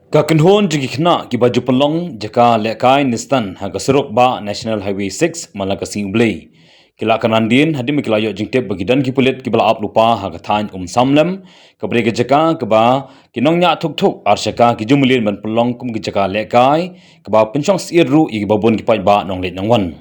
Kakenhon jigi khna ki baju pelong jaka lekai nistan ha kaserok ba National Highway 6 malakasi ublei. Kila kanandin hadi mikilayo jingtep bagidan ki pulit ki bala ap lupa ha kathan samlem kabre ke jaka keba kinongnya thuk arshaka ki jumulin man pelong kum ki jaka lekai keba penchong sirru i babon ki pai ba nonglet nangwan.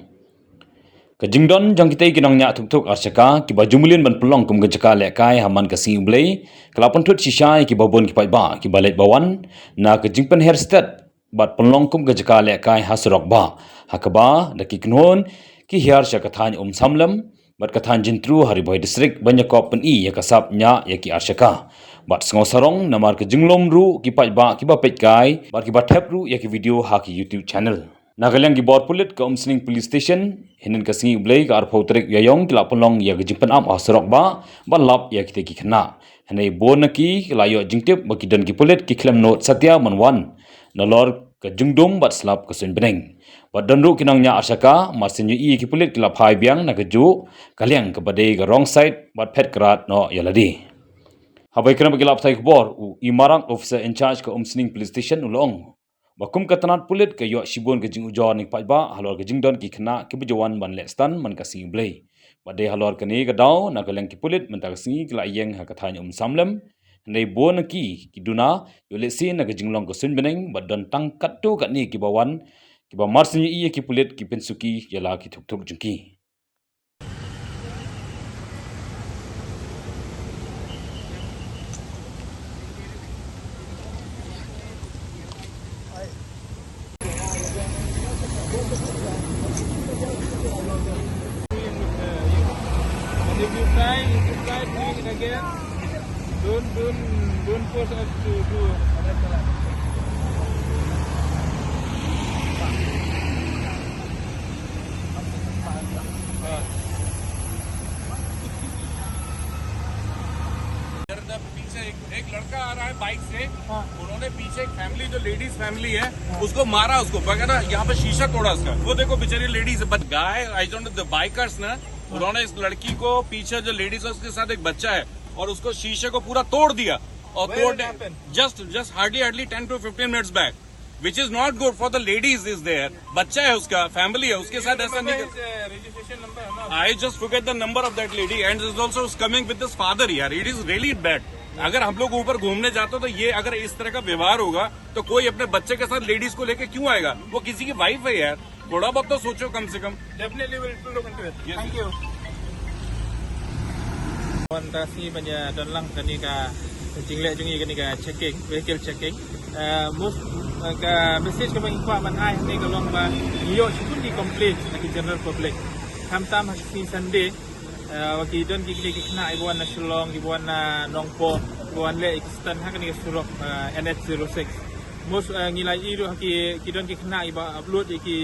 Kajingdon jang kita kinongnya thuk arshaka ki bajumulin ban pelong kum ke jaka lekai haman kasi ublei kelapon tut shisha ki babon ki pai ba ki balet bawan na kajingpen hairstad bat pelong kum ke jaka lekai hasrok ba hakaba daki knon ki hiar syakathan samlam bat kathan jintru hariboy district banyakop pen I ya kasap nya ya ki arshaka bat ngosarong namar kajinglom ru ki pai ba ki ba pet kai bat ki ba thep ru ya ki video ha ki YouTube channel. Nagalang gibor pulit ke Umsning Police Station hinin kasi ublei ke arpau terik yayong kila pelong ya gejimpen am asrok ba lap ya kita ki kena hanai bonaki layo jingtip bagi dan ki pulit ki klem note satya manwan nalor ke jungdum bat slap ke sun beneng bat danru kinangnya arsaka marsinyu I ki pulit kila phai biang na keju kaliang ke badai ke wrong side bat pet kerat no yaladi habai kena bagi lap sai kebor imarang officer in charge ke Umsning Police Station ulong Bakum katanat pulit ke yok shibun ke jing ujar ni pajba halor ke jing don ki kena ke bejawan ban lekstan man kasing blei. Badai halor ke ni ke dau na kaleng ki pulit men taksi ke la yeng ha kathanya samlem. Nei bon ki duna yo lesi na ke jing long ke sun beneng badan tangkat tu kat ni ki bawan ki ba marsin I ki pulit ki pensuki yala ki thuk jengki. If you try doing it again, don't force us to do another. पीछे एक लड़का आ रहा है बाइक से उन्होंने पीछे एक फैमिली जो लेडीज फैमिली है उसको मारा उसको वगैरह यहाँ पे शीशा तोड़ा उसका वो देखो बेचारी ladies but guy I don't know the bikers ना उन्होंने इस लड़की को पीछे जो लेडीज है उसके साथ एक बच्चा है और उसको शीशे को पूरा तोड़ दिया और तोड़ just hardly 10 to 15 minutes back which is not good for the ladies is there बच्चा है उसका फैमिली है उसके साथ ऐसा नहीं Registration number. I just forget the number of that lady and is also coming with this father यार it is really bad अगर हम लोग ऊपर घूमने जाते तो ये अगर इस तरह का व्यवहार होगा तो कोई अपने बच्चे के साथ लेडीज को लेके क्यों आएगा वो किसी की वाइफ है यार थोड़ा बहुत तो सोचो कम से कम Definitely will look into it. Thank you. Kontasi banyak don lang kani ka jinglek jungi kani ka checking vehicle checking. Most ka message ka bang ikwa man ai ni ka long ba iyo shikun di complaint na general public. Tam hasi Sunday waki don ki kena ibuan na Shillong ibuan na Nongpo ibuan le ikistan ha kani ka surok NH06. Most ngilai iru haki kidon ki kena iba upload ki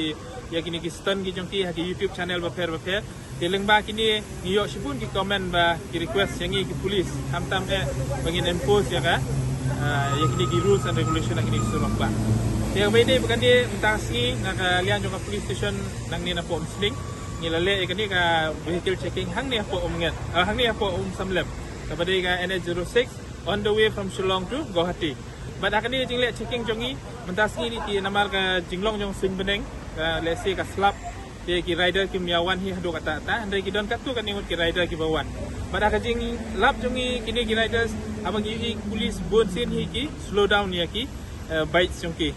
ya kini ki stan ki jongki haki YouTube channel ba per Tiling ba kini iyo sipun ki comment ba ki request yangi ki police tam bangin enforce ya ka ya kini ki rules and regulation kini surok ba. Yang bede bukan dia mentasi nak lian jong police station nang ni na po Umsning ngilale kini ka vehicle checking hang ni po umnget hang ni po samlem kepada ka NH06 on the way from Shillong to Guwahati. But akan ni jinglek checking jongi mentasi ni ki namar ka jinglong jong sing beneng let's say ka slap dia ki rider ki miawan hi hadu kata ta andai ki don katu kan ingut ki rider ki bawan pada ka jing lap jongi kini ki riders abang ki police bon sin hi ki slow down ya ki bike jongki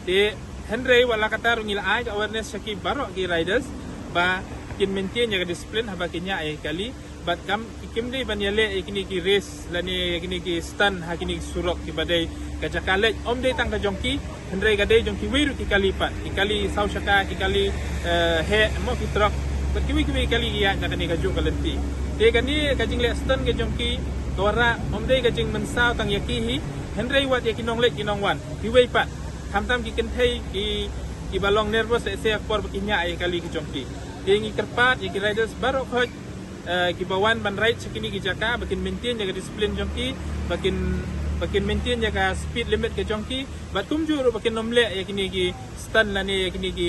de henry wala kata ngil ai awareness shaki baro ki riders ba kin maintain ya discipline haba kinya ai kali but kam kim dei ban yale kini ki race lani kini ki stand ha kini surok ki badai kaca college om dei tang ka jongki henry ka dei jongki wiru ki kali pat ki kali sau shaka ki kali he mo ki truck but kiwi kali iya na kani ka jo kalenti de kani ka jingle stand ke jongki tora om dei ka jing mensau tang yaki hi henry wat yaki nong le ki nong wan kiwi pat tam ki kenthei ki balong nervous se akor bakinya ai kali ki jongki de ngi kerpat ki riders baro khoj ki bawan ban ride sekini ki jaka bakin maintain jaga disiplin jongki bakin maintain jaga speed limit ke jongki batum juru bakin nomle ya kini ki stand lani ya kini ki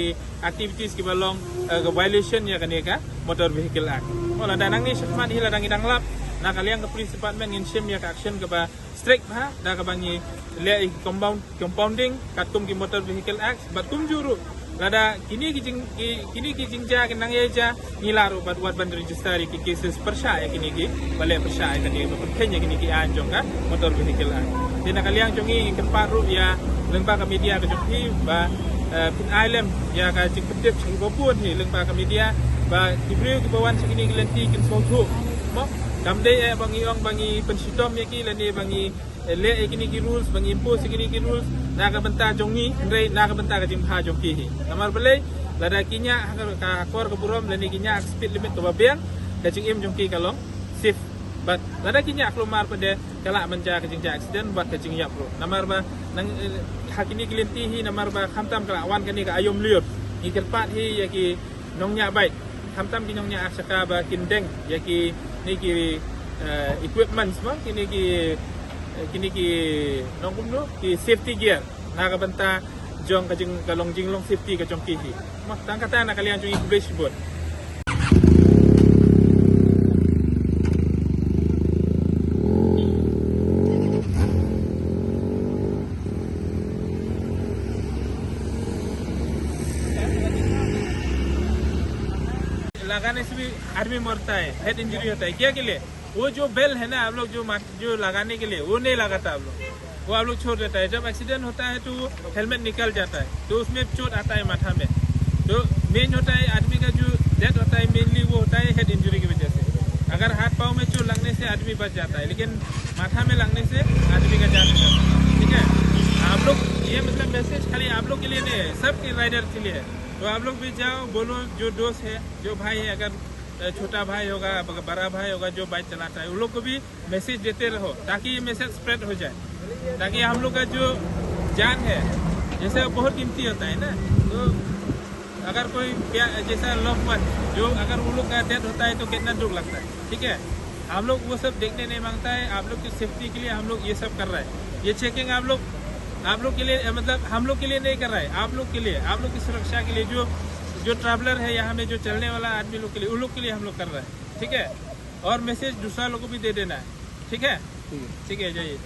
activities ki balong violation ya kani ka motor vehicle act ola danang ni syakman hila dang idang lap na kalian ke police department ngin shim ya ka action ke ba strict ha da ka bangi le compounding katum ki motor vehicle act batum juru lada kini ki jingja ke nang yeja nilaru bat wat ban register ki cases persya ya kini ki bale persya ya kini pentingnya kini ki anjong ka motor vehicle act dina kalian jongi ke paru ya lembaga media ke jongi ba pin island ya ka jing kedip sing bopun hi lembaga media ba diberi ke bawan segini gelenti kin foto mo kamde bangi ong bangi pensitom ya ki lani bangi le ekini ki rules bangi impose segini ki rules na ka benta jongi ndai na ka benta ka jimha jongki hi namar bele lada kinya ka akor ke burom lani kinya speed limit to babiang ka jing im jongki kalong safe but lada kinya klumar pada kala menja ka jingja accident buat ka jing yap bro namar ba nang hakini gelenti hi namar ba khamtam kala awan kani ka ayom liut ni kerpat hi ya ki nongnya baik khamtam ki nongnya aksaka ba kindeng ya ki ni ki equipment semua kini ki nongkum no ki safety gear na ka benta jong ka jing kalong jinglong safety ka jong ki hi mak tang kata na kalian jong i board लगाने से भी आदमी मरता है head injury होता है क्या के लिए वो जो बेल है ना आप लोग जो लगाने के लिए वो नहीं लगाता आप लोग वो आप लोग छोड़ देता है जब एक्सीडेंट होता है तो हेलमेट निकल जाता है तो उसमें चोट आता है माथा में तो मेन होता है आदमी का जो डेथ होता है मेनली वो होता है हेड इंजरी की वजह से अगर हाथ पाँव में चोट लगने से आदमी बच जाता है लेकिन माथा में लगने से आदमी का जान जाता है ठीक है आप लोग ये मतलब मैसेज खाली आप लोग के लिए नहीं है सबके राइडर के लिए है तो आप लोग भी जाओ बोलो जो दोस्त है जो भाई है अगर छोटा भाई होगा बड़ा भाई होगा जो बाइक चलाता है उन लोग को भी मैसेज देते रहो ताकि ये मैसेज स्प्रेड हो जाए ताकि हम लोग का जो जान है जैसे बहुत कीमती होता है ना तो अगर कोई जैसा लव वन जो अगर उन लोग का डेथ होता है तो कितना दुख लगता है ठीक है हम लोग वो सब देखने नहीं मांगता है आप लोग की सेफ्टी के लिए हम लोग ये सब कर रहे हैं ये चेकिंग आप लोग के लिए मतलब हम लोग के लिए नहीं कर रहा है आप लोग के लिए आप लोग की सुरक्षा के लिए जो ट्रैवलर है यहाँ में जो चलने वाला आदमी लोग के लिए उन लोग के लिए हम लोग कर रहे हैं ठीक है और मैसेज दूसरा लोग को भी दे देना है ठीक है जाइए।